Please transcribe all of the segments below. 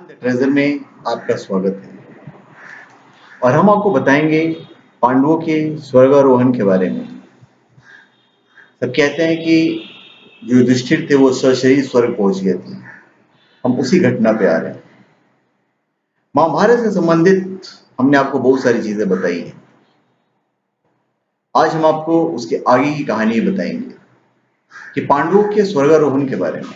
ज्ञान the treasure में आपका स्वागत है और हम आपको बताएंगे पांडवों के स्वर्गारोहण के बारे में। सब कहते हैं कि जो युधिष्ठिर थे वो सशरीर स्वर्ग पहुंच गए थे। हम उसी घटना पे आ रहे हैं। महाभारत से संबंधित हमने आपको बहुत सारी चीजें बताई हैं। आज हम आपको उसके आगे की कहानी बताएंगे कि पांडवों के स्वर्गारोहण के बारे में।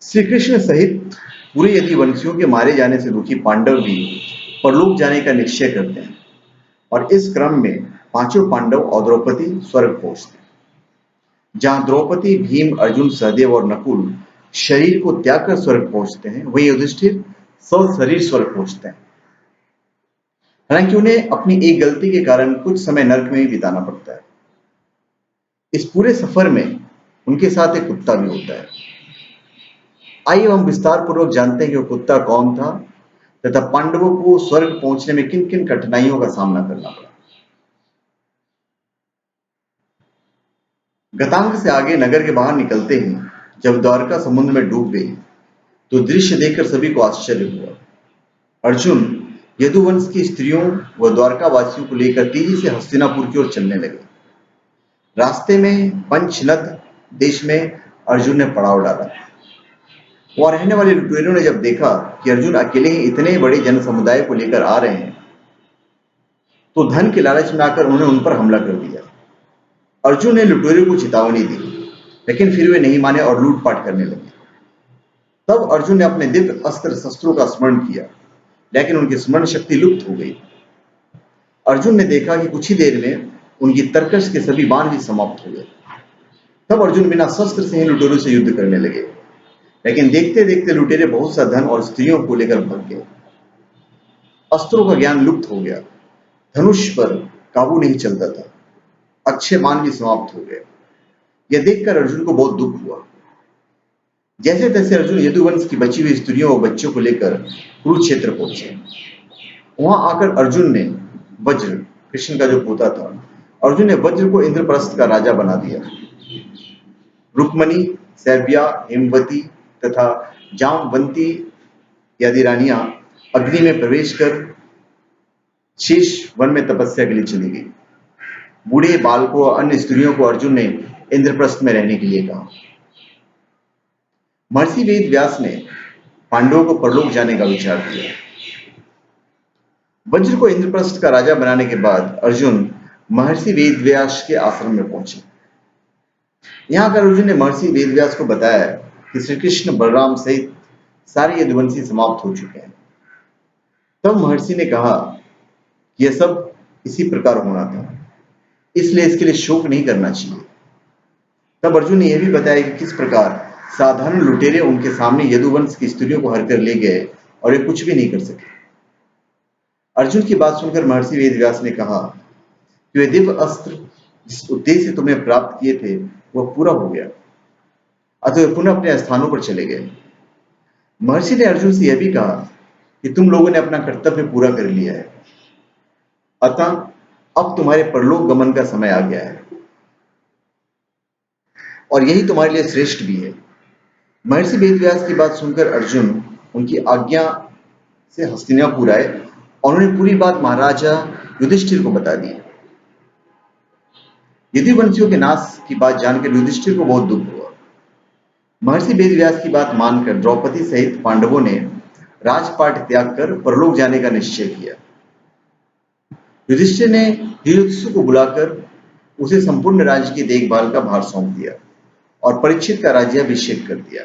श्री कृष्ण सहित पूरे यदुवंशियों के मारे जाने से दुखी पांडव भी परलोक जाने का निश्चय करते हैं और इस क्रम में पांचों पांडव और द्रौपदी स्वर्ग पहुंचते हैं। जहां द्रौपदी, भीम, अर्जुन, सहदेव और नकुल शरीर को त्याग कर स्वर्ग पहुंचते हैं, वही युधिष्ठिर सशरीर स्वर्ग पहुंचते हैं। हालांकि उन्हें अपनी एक गलती के कारण कुछ समय नरक में ही बिताना पड़ता है। इस पूरे सफर में उनके साथ एक कुत्ता भी होता है। आइए हम विस्तार पूर्वक जानते हैं कि वो कुत्ता कौन था तथा पांडवों को स्वर्ग पहुंचने में किन किन कठिनाइयों का सामना करना पड़ा। गतांग से आगे नगर के बाहर निकलते ही जब द्वारका समुद्र में डूब गई तो दृश्य देखकर सभी को आश्चर्य हुआ। अर्जुन यदुवंश की स्त्रियों व द्वारका वासियों को लेकर तेजी से हस्तिनापुर की ओर चलने लगे। रास्ते में पंचनद देश में अर्जुन ने पड़ाव डाला। वहां रहने वाले लुटेरों ने जब देखा कि अर्जुन अकेले ही इतने बड़े जन समुदाय को लेकर आ रहे हैं तो धन के लालच में आकर उन्होंने उन पर हमला कर दिया। अर्जुन ने लुटेरों को चेतावनी दी, लेकिन फिर वे नहीं माने और लूटपाट करने लगे। तब अर्जुन ने अपने दिव्य अस्त्र शस्त्रों का स्मरण किया, लेकिन उनकी स्मरण शक्ति लुप्त हो गई। अर्जुन ने देखा कि कुछ ही देर में उनकी तरकश के सभी बाण भी समाप्त हो गए। तब अर्जुन बिना शस्त्र से ही लुटेरों से युद्ध करने लगे, लेकिन देखते देखते लुटेरे बहुत सा धन और स्त्रियों को लेकर भाग गए। अस्त्रों का ज्ञान लुप्त हो गया, धनुष पर काबू नहीं चलता था, अच्छे बाण भी समाप्त हो गए। यह देखकर अर्जुन को बहुत दुख हुआ। जैसे तैसे अर्जुन यदुवंश की बची हुई स्त्रियों और बच्चों को लेकर कुरुक्षेत्र पहुंचे। वहां आकर अर्जुन ने वज्र, कृष्ण का जो पोता था, अर्जुन ने वज्र को इंद्रप्रस्थ का राजा बना दिया। रुक्मणी, सैव्या, हेमवती तथा जामवंती आदि रानियां अग्नि में प्रवेश कर शेष वन में तपस्या के लिए चली गई। बूढ़े, बालकों और अन्य स्त्रियों को अर्जुन ने इंद्रप्रस्थ में रहने के लिए कहा। महर्षि वेद व्यास ने पांडवों को परलोक जाने का विचार किया। वज्र को इंद्रप्रस्थ का राजा बनाने के बाद अर्जुन महर्षि वेद व्यास के आश्रम में पहुंचे। यहां आकर अर्जुन ने महर्षि वेद व्यास को बताया कि श्री कृष्ण, बलराम सहित सारे यदुवंशी समाप्त हो चुके हैं। तब महर्षि ने कहा कि यह सब इसी प्रकार होना था, इसलिए इसके लिए शोक नहीं करना चाहिए। तब अर्जुन ने यह भी बताया कि किस प्रकार साधारण लुटेरे उनके सामने यदुवंश की स्त्रियों को हर कर ले गए और वे कुछ भी नहीं कर सके। अर्जुन की बात सुनकर महर्षि वेदव्यास ने कहा कि वे दिव्य अस्त्र जिस उद्देश्य से तुमने प्राप्त किए थे वह पूरा हो गया, अतः वे पुनः अपने स्थानों पर चले गए। महर्षि ने अर्जुन से यह भी कहा कि तुम लोगों ने अपना कर्तव्य पूरा कर लिया है, अतः अब तुम्हारे परलोक गमन का समय आ गया है और यही तुम्हारे लिए श्रेष्ठ भी है। महर्षि वेदव्यास की बात सुनकर अर्जुन उनकी आज्ञा से हस्तिनापुर आए और उन्होंने पूरी बात महाराजा युधिष्ठिर को बता दी। यदुवंशियों के नाश की बात जानकर युधिष्ठिर को बहुत दुख हुआ। महर्षि वेदव्यास की बात मानकर द्रौपदी सहित पांडवों ने राजपाट त्याग कर परलोक जाने का निश्चय किया। युधिष्ठिर ने युधिष्ठिर को बुलाकर उसे संपूर्ण राज्य की देखभाल का भार सौंप दिया और परीक्षित का राज्याभिषेक कर दिया।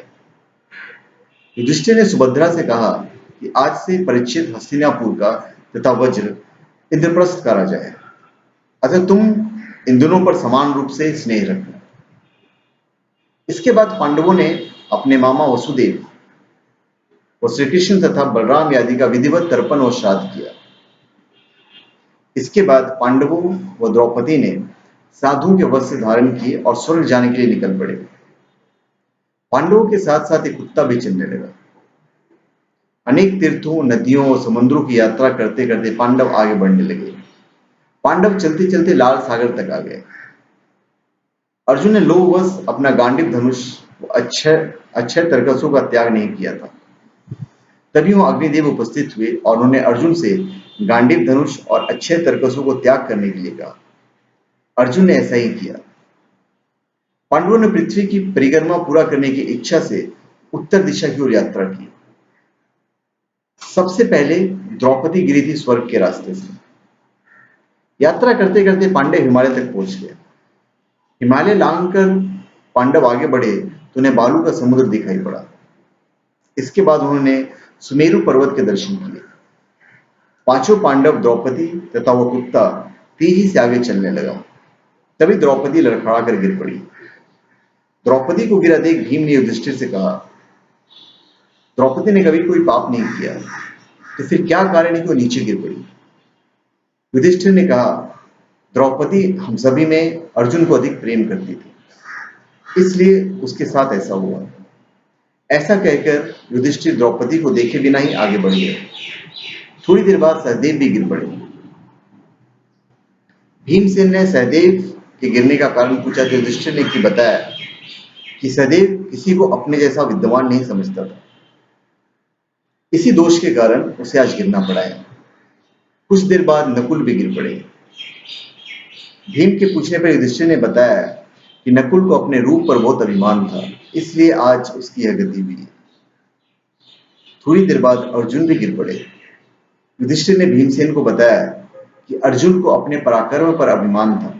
युधिष्ठिर ने सुभद्रा से कहा कि आज से परीक्षित हस्तिनापुर का तथा वज्र इंद्रप्रस्थ का राजा है, अतः तुम इन दोनों पर समान रूप से स्नेह रखना। इसके बाद पांडवों ने अपने मामा वसुदेव और श्री कृष्ण तथा बलराम आदि का विधिवत तर्पण और श्राद्ध किया। इसके बाद पांडवों व द्रौपदी ने साधु के वस्त्र धारण किए और स्वर्ग जाने के लिए निकल पड़े। पांडवों के साथ साथ एक कुत्ता भी चलने लगा। अनेक तीर्थों, नदियों और समुद्रों की यात्रा करते करते पांडव आगे बढ़ने लगे। पांडव चलते चलते लाल सागर तक आ गए। अर्जुन ने लोभवश अपना गांडीव धनुष अक्षय तरकसों का त्याग नहीं किया था। तभी वहां अग्निदेव उपस्थित हुए और उन्होंने अर्जुन से गांडीव धनुष और अच्छे तरकसों को त्याग करने के लिए कहा। अर्जुन ने ऐसा ही किया। पांडवों ने पृथ्वी की परिक्रमा पूरा करने की इच्छा से उत्तर दिशा की ओर यात्रा की। सबसे पहले द्रौपदी गिरी थी स्वर्ग के रास्ते से। यात्रा करते करते पांडव हिमालय तक पहुंच गए। हिमालय लांघकर पांडव आगे बढ़े तो उन्हें बालू का समुद्र दिखाई पड़ा। इसके बाद उन्होंने सुमेरु पर्वत के दर्शन किए। पांचों पांडव, द्रौपदी तथा वो कुत्ता तेजी से आगे चलने लगा। तभी द्रौपदी लड़खड़ा कर गिर पड़ी। द्रौपदी को गिरा देख भीम ने युधिष्ठिर से कहा, द्रौपदी ने कभी कोई पाप नहीं किया, तो फिर क्या कारण है कि वो नीचे गिर पड़ी? युधिष्ठिर ने कहा, द्रौपदी हम सभी में अर्जुन को अधिक प्रेम करती थी, इसलिए उसके साथ ऐसा हुआ। ऐसा कहकर युधिष्ठिर द्रौपदी को देखे बिना ही आगे बढ़ गए। थोड़ी देर बाद सहदेव भी गिर पड़े। भीमसेन ने सहदेव के गिरने का कारण पूछा तो युधिष्ठिर ने बताया कि सहदेव किसी को अपने जैसा विद्वान नहीं समझता था। इसी दोष के कारण उसे आज गिरना पड़ा है। कुछ देर बाद नकुल भी गिर पड़े। भीम के पूछने पर युधिष्ठिर ने बताया कि नकुल को अपने रूप पर बहुत अभिमान था, इसलिए आज उसकी यह गति हुई। थोड़ी देर बाद अर्जुन भी गिर पड़े। युधिष्ठिर ने भीमसेन को बताया कि अर्जुन को अपने पराक्रम पर अभिमान था।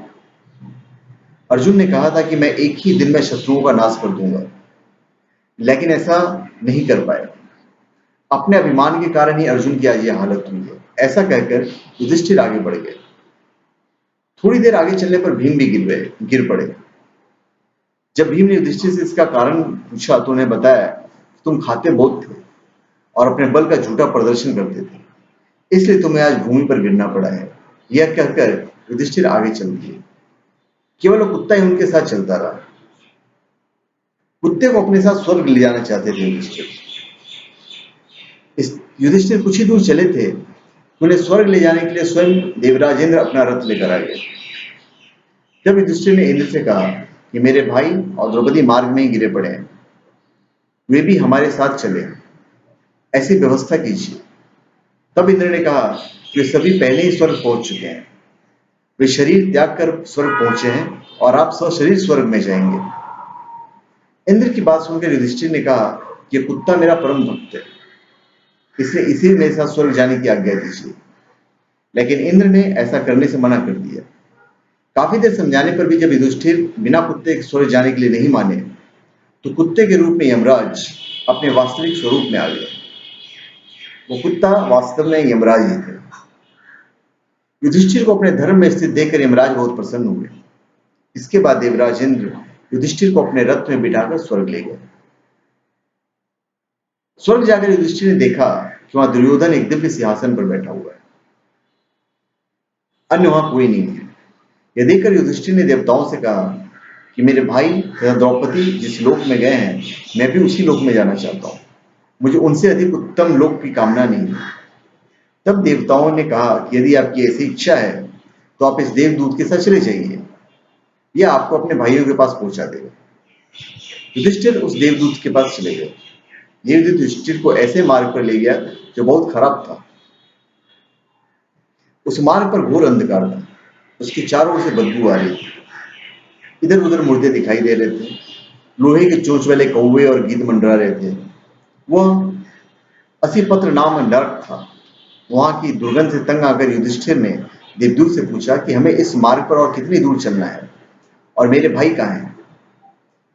अर्जुन ने कहा था कि मैं एक ही दिन में शत्रुओं का नाश कर दूंगा, लेकिन ऐसा नहीं कर पाया। अपने अभिमान के कारण ही अर्जुन की आज यह हालत हुई है। ऐसा कहकर युधिष्ठिर आगे बढ़ गए। थोड़ी देर आगे चलने पर भीम भी गिर पड़े। जब भीम ने युधिष्ठिर से इसका कारण पूछा तो उन्हें बताया, तुम खाते बहुत थे और अपने बल का झूठा प्रदर्शन करते थे, इसलिए तुम्हें आज भूमि पर गिरना पड़ा है। यह कहकर युधिष्ठिर आगे चल दिए। केवल वो कुत्ता ही उनके साथ चलता रहा। कुत्ते को अपने साथ स्वर्ग ले जाना चाहते थे युधिष्ठिर। युधिष्ठिर कुछ ही दूर चले थे, उन्हें स्वर्ग ले जाने के लिए स्वयं देवराजेंद्र अपना रथ लेकर आ गए। जब युधिष्ठिर ने इंद्र से कहा कि मेरे भाई और द्रौपदी मार्ग में ही गिरे पड़े हैं, वे भी हमारे साथ चले, ऐसी व्यवस्था कीजिए। तब इंद्र ने कहा कि वे सभी पहले ही स्वर्ग पहुंच चुके हैं। वे शरीर त्याग कर स्वर्ग पहुंचे हैं और आप सशरीर स्वर्ग में जाएंगे। इंद्र की बात सुनकर युधिष्ठिर ने कहा कि यह कुत्ता मेरा परम भक्त है, इसलिए इसी मेरे साथ स्वर्ग जाने की आज्ञा दीजिए। लेकिन इंद्र ने ऐसा करने से मना कर दिया। काफी देर समझाने पर भी जब युधिष्ठिर बिना कुत्ते के स्वर्ग जाने के लिए नहीं माने, तो कुत्ते के रूप में यमराज अपने वास्तविक स्वरूप में आ गए। वो कुत्ता वास्तव में यमराज ही थे। युधिष्ठिर को अपने धर्म में स्थित देखकर यमराज बहुत प्रसन्न हुए। इसके बाद देवराज इंद्र युधिष्ठिर को अपने रथ में बिठाकर स्वर्ग ले गए। स्वर्ग जाकर युधिष्ठिर ने देखा कि वहां दुर्योधन एक दिव्य सिंहासन पर बैठा हुआ है, अन्य वहां कोई नहीं है। यह देखकर युधिष्ठिर ने देवताओं से कहा कि मेरे भाई तथा द्रौपदी जिस लोक में गए हैं, मैं भी उसी लोक में जाना चाहता हूं। मुझे उनसे अधिक उत्तम लोक की कामना नहीं है। तब देवताओं ने कहा कि यदि आपकी ऐसी इच्छा है तो आप इस देवदूत के साथ चले जाइए, यह आपको अपने भाइयों के पास पहुंचा देगा। युधिष्ठिर उस देवदूत के पास चले गए। देवदूत युधिष्ठिर को ऐसे मार्ग पर ले गया जो बहुत खराब था। उस मार्ग पर घोर अंधकार था। उसके चारों ओर से बदबू आ रही थी। इधर उधर मुर्दे दिखाई दे रहे थे। लोहे के चोंच वाले कौवे और गीद मंडरा रहे थे। वह असीपत्र नाम नरक था। वहां की दुर्गंध से तंग आकर युधिष्ठिर ने देवदूत से पूछा कि हमें इस मार्ग पर और कितनी दूर चलना है और मेरे भाई कहाँ हैं?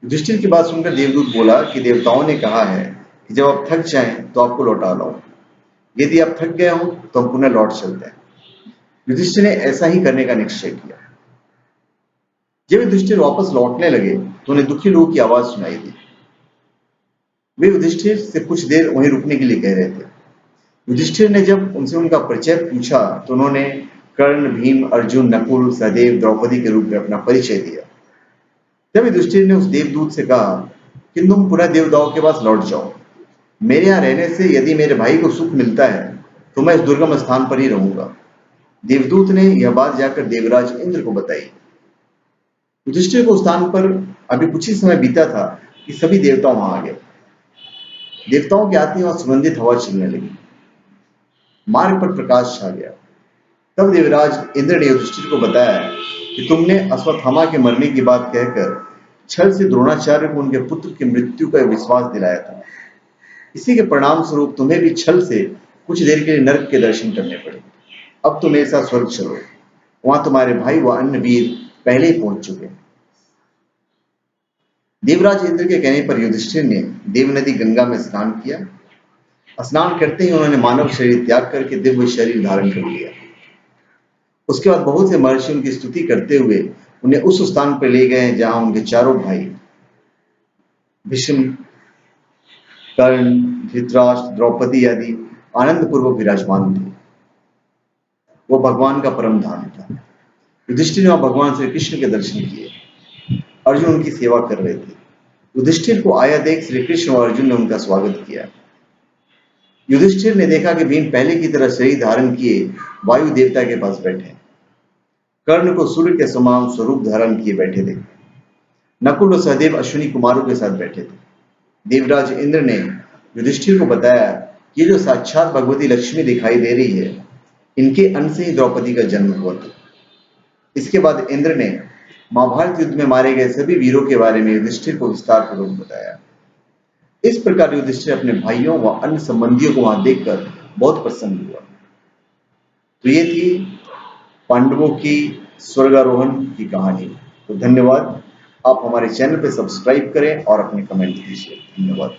युधिष्ठिर की बात सुनकर देवदूत बोला कि देवताओं ने कहा है कि जब आप थक जाएं तो आपको लौटा लाओ। यदि आप थक गए हो तो हम पुनः लौट चलते हैं। युधिष्ठिर ने ऐसा ही करने का निश्चय किया। जब युधिष्ठिर वापस लौटने लगे तो उन्हें दुखी लोगों की आवाज सुनाई दी। वे युधिष्ठिर से कुछ देर वहीं रुकने के लिए कह रहे थे। युधिष्ठिर ने जब उनसे उनका परिचय पूछा तो उन्होंने कर्ण, भीम, अर्जुन, नकुल, सहदेव, द्रौपदी के रूप में अपना परिचय दिया। तब युधिष्ठिर ने उस देवदूत से कहा कि तुम पुनः देवताओं के पास लौट जाओ। मेरे यहाँ रहने से यदि मेरे भाई को सुख मिलता है तो मैं इस दुर्गम स्थान पर ही रहूंगा। देवदूत ने यह बात जाकर देवराज इंद्र को बताई। युधिष्ठिर को स्थान पर अभी कुछ ही समय बीता था कि सभी देवता वहां आ गए। देवताओं के आते ही वहां सुगंधित हवा चलने लगी। मार्ग पर प्रकाश छा गया। तब देवराज इंद्र ने युधिष्ठिर को बताया कि तुमने अश्वत्थामा के मरने की बात कहकर छल से द्रोणाचार्य को उनके पुत्र की मृत्यु का विश्वास दिलाया था। इसी के परिणाम स्वरूप तुम्हें भी छल से कुछ देर के लिए नर्क के दर्शन करने पड़े। अब तुम मेरे साथ स्वर्ग चलो, वहां तुम्हारे भाई व अन्य वीर पहले ही पहुंच चुके हैं। देवराज इंद्र के कहने पर युधिष्ठिर ने देवनदी गंगा में स्नान किया। स्नान करते ही उन्होंने मानव शरीर त्याग करके दिव्य शरीर धारण कर लिया। उसके बाद बहुत से महर्षि उनकी स्तुति करते हुए उन्हें उस स्थान पर ले गए जहां उनके चारों भाई भीष्म, कर्ण, धृतराष्ट्र, द्रौपदी आदि आनंद पूर्वक विराजमान थे। वो भगवान का परम धाम था। युधिष्ठिर ने वहां भगवान श्री कृष्ण के दर्शन किए। अर्जुन उनकी सेवा कर रहे थे। युधिष्ठिर को आया देख श्री कृष्ण और अर्जुन ने उनका स्वागत किया। युधिष्ठिर ने देखा कि भीम पहले की तरह शरीर धारण किए वायु देवता के पास बैठे। कर्ण को सूर्य के समान स्वरूप धारण किए बैठे थे। नकुल और सहदेव अश्विनी कुमारों के साथ बैठे थे। देवराज इंद्र ने युधिष्ठिर को बताया कि ये जो साक्षात भगवती लक्ष्मी दिखाई दे रही है, इनके अंश से ही द्रौपदी का जन्म हुआ था। इसके बाद इंद्र ने महाभारत युद्ध में मारे गए सभी वीरों के बारे में युधिष्ठिर को विस्तार पूर्वक बताया। इस प्रकार युधिष्ठिर अपने भाइयों व अन्य संबंधियों को वहां देखकर बहुत प्रसन्न हुआ। तो ये थी पांडवों की स्वर्गारोहण की कहानी। तो धन्यवाद। आप हमारे चैनल पे सब्सक्राइब करें और अपने कमेंट दीजिए। धन्यवाद।